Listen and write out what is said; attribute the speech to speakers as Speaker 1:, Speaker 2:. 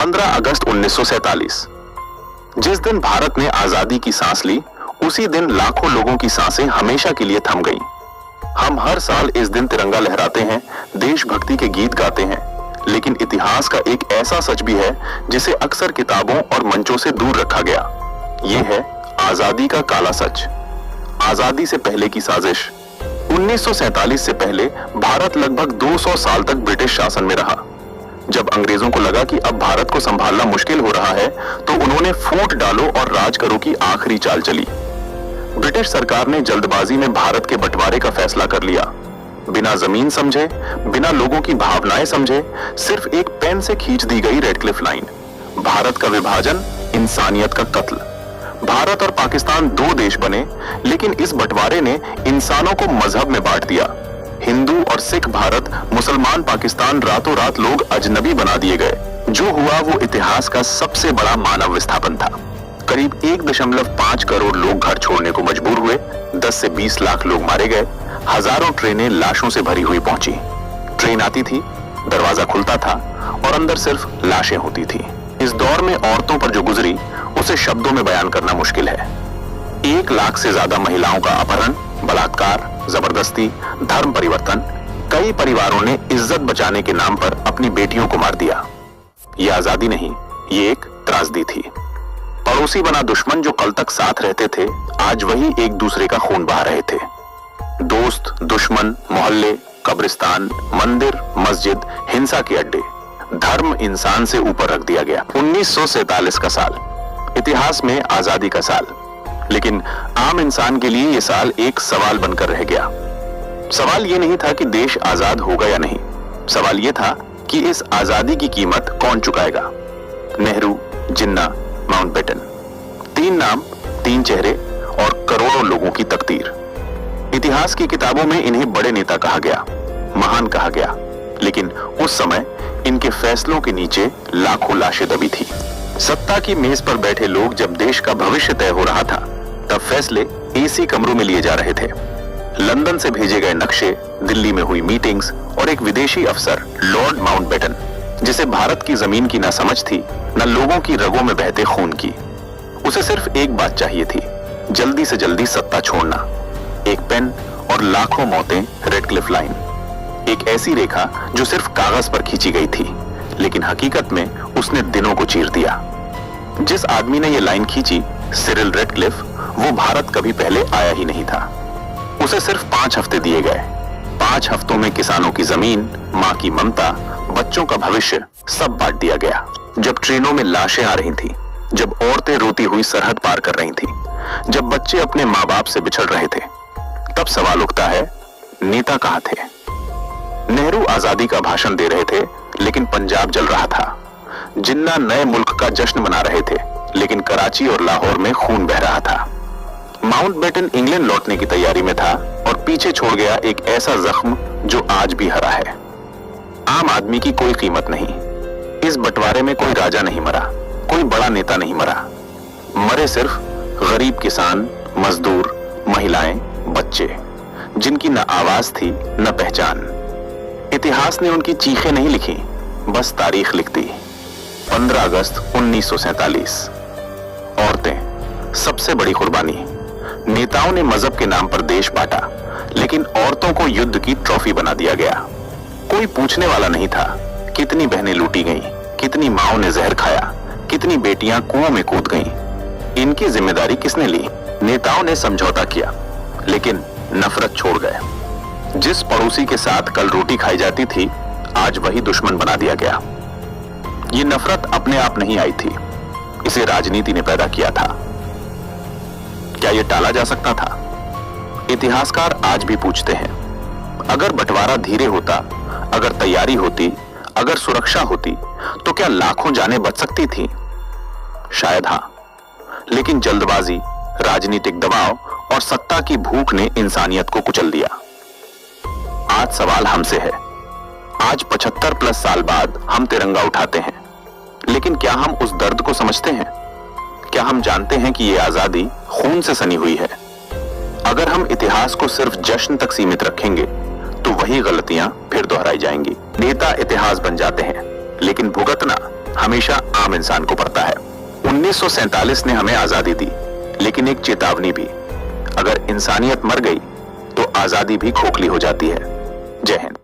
Speaker 1: 15 अगस्त 1947, जिस दिन भारत ने आजादी की सांस ली, उसी दिन लाखों लोगों की सांसें हमेशा के लिए थम गईं। हम हर साल इस दिन तिरंगा लहराते हैं, देशभक्ति के गीत गाते हैं, लेकिन इतिहास का एक ऐसा सच भी है जिसे अक्सर किताबों और मंचों से दूर रखा गया। यह है आजादी का काला सच, आजादी से पहले की साजिश। 1947 से पहले भारत लगभग 200 साल तक ब्रिटिश शासन में रहा। जब अंग्रेजों को लगा कि अब भारत को संभालना मुश्किल हो रहा है, तो उन्होंने फूट डालो और राज करो की आखिरी चाल चली। ब्रिटिश सरकार ने जल्दबाजी में भारत के बंटवारे का फैसला कर लिया। बिना जमीन समझे, बिना लोगों की भावनाएं समझे, सिर्फ एक पेन से खींच दी गई रेड क्लिफ लाइन। भारत का विभाजन, इंसानियत का कत्ल। भारत और पाकिस्तान दो देश बने, लेकिन इस बंटवारे ने इंसानों को मजहब में बांट दिया। हिंदू और सिख भारत, मुसलमान पाकिस्तान, रातों रात लोग अजनबी बना दिए गए। जो हुआ वो इतिहास का सबसे बड़ा मानव विस्थापन था। करीब 1.5 करोड़ लोग घर छोड़ने को मजबूर हुए, 10 से 20 लाख लोग मारे गए, हजारों ट्रेनें लाशों से भरी हुई पहुंची। ट्रेन आती थी, दरवाजा खुलता था और अंदर सिर्फ लाशें होती थी। इस दौर में औरतों पर जो गुजरी, उसे शब्दों में बयान करना मुश्किल है। 1 लाख से ज्यादा महिलाओं का अपहरण, बलात्कार, जबरदस्ती, धर्म परिवर्तन। कई परिवारों ने इज्जत बचाने के नाम पर अपनी बेटियों को मार दिया। ये आजादी नहीं, ये एक त्रासदी थी। पड़ोसी बना दुश्मन जो कल तक साथ रहते थे, आज वही एक दूसरे का खून बहा रहे थे। दोस्त, दुश्मन, मोहल्ले, कब्रिस्तान, मंदिर, मस्जिद, हिंसा के अड्डे। धर्म इंसान से ऊपर रख दिया गया। 1947 का साल, इतिहास में आजादी का साल, लेकिन आम इंसान के लिए यह साल एक सवाल बनकर रह गया। सवाल यह नहीं था कि देश आजाद होगा या नहीं, सवाल यह था कि इस आजादी की कीमत कौन चुकाएगा। नेहरू, जिन्ना, माउंटबेटन, 3 नाम, 3 चेहरे और करोड़ों लोगों की तकदीर। इतिहास की किताबों में इन्हें बड़े नेता कहा गया, महान कहा गया, लेकिन उस समय इनके फैसलों के नीचे लाखों लाशें दबी थी। सत्ता की मेज पर बैठे लोग जब देश का भविष्य तय हो रहा था, तब फैसले एसी कमरों में लिए जा रहे थे। लंदन से भेजे गए नक्शे, दिल्ली में हुई मीटिंग्स और एक विदेशी अफसर, लॉर्ड माउंटबेटन, जिसे भारत की जमीन की ना समझ थी, न लोगों की रगों में बहते खून की। उसे सिर्फ एक बात चाहिए थी, जल्दी से जल्दी सत्ता छोड़ना। एक पेन और लाखों मौतें, रेड क्लिफ लाइन। एक ऐसी रेखा जो सिर्फ कागज पर खींची गई थी, लेकिन हकीकत में उसने दिनों को चीर दिया। जिस आदमी ने यह लाइन खींची, सिरिल रेडक्लिफ, वो भारत कभी पहले आया ही नहीं था। उसे सिर्फ 5 हफ्ते दिए गए। 5 हफ्तों में किसानों की जमीन, मां की ममता, बच्चों का भविष्य सब बांट दिया गया। जब ट्रेनों में लाशें आ रही थी, जब औरतें रोती हुई सरहद पार कर रही थी, जब बच्चे अपने माँ बाप से बिछड़ रहे थे, तब सवाल उठता है, नेता कहाँ थे? नेहरू आजादी का भाषण दे रहे थे, लेकिन पंजाब जल रहा था। जिन्ना नए मुल्क का जश्न मना रहे थे, लेकिन कराची और लाहौर में खून बह रहा था। माउंटबेटन इंग्लैंड लौटने की तैयारी में था और पीछे छोड़ गया एक ऐसा जख्म जो आज भी हरा है। आम आदमी की कोई कीमत नहीं। इस बंटवारे में कोई राजा नहीं मरा, कोई बड़ा नेता नहीं मरा। मरे सिर्फ गरीब किसान, मजदूर, महिलाएं, बच्चे, जिनकी न आवाज थी न पहचान। इतिहास ने उनकी चीखें नहीं लिखी, बस तारीख लिख दी। 15 अगस्त 1947। औरतें, सबसे बड़ी कुर्बानी। नेताओं ने मजहब के नाम पर देश बांटा, लेकिन औरतों को युद्ध की ट्रॉफी बना दिया गया। कोई पूछने वाला नहीं था, कितनी बहनें लूटी गईं, कितनी माओं ने जहर खाया, कितनी बेटियां कुओं में कूद गईं। इनकी जिम्मेदारी किसने ली? नेताओं ने समझौता किया, लेकिन नफरत छोड़ गए। जिस पड़ोसी के साथ कल रोटी खाई जाती थी, आज वही दुश्मन बना दिया गया। ये नफरत अपने आप नहीं आई थी, इसे राजनीति ने पैदा किया था। क्या यह टाला जा सकता था? इतिहासकार आज भी पूछते हैं, अगर बंटवारा धीरे होता, अगर तैयारी होती, अगर सुरक्षा होती, तो क्या लाखों जानें बच सकती थी? शायद हां, लेकिन जल्दबाजी, राजनीतिक दबाव और सत्ता की भूख ने इंसानियत को कुचल दिया। आज सवाल हमसे है। आज 75+ साल बाद हम तिरंगा उठाते हैं, लेकिन क्या हम उस दर्द को समझते हैं? क्या हम जानते हैं कि यह आजादी खून से सनी हुई है? अगर हम इतिहास को सिर्फ जश्न तक सीमित रखेंगे, तो वही गलतियां फिर दोहराई जाएंगी। नेता इतिहास बन जाते हैं, लेकिन भुगतना हमेशा आम इंसान को पड़ता है। 1947 ने हमें आजादी दी, लेकिन एक चेतावनी भी, अगर इंसानियत मर गई तो आजादी भी खोखली हो जाती है। जय हिंद।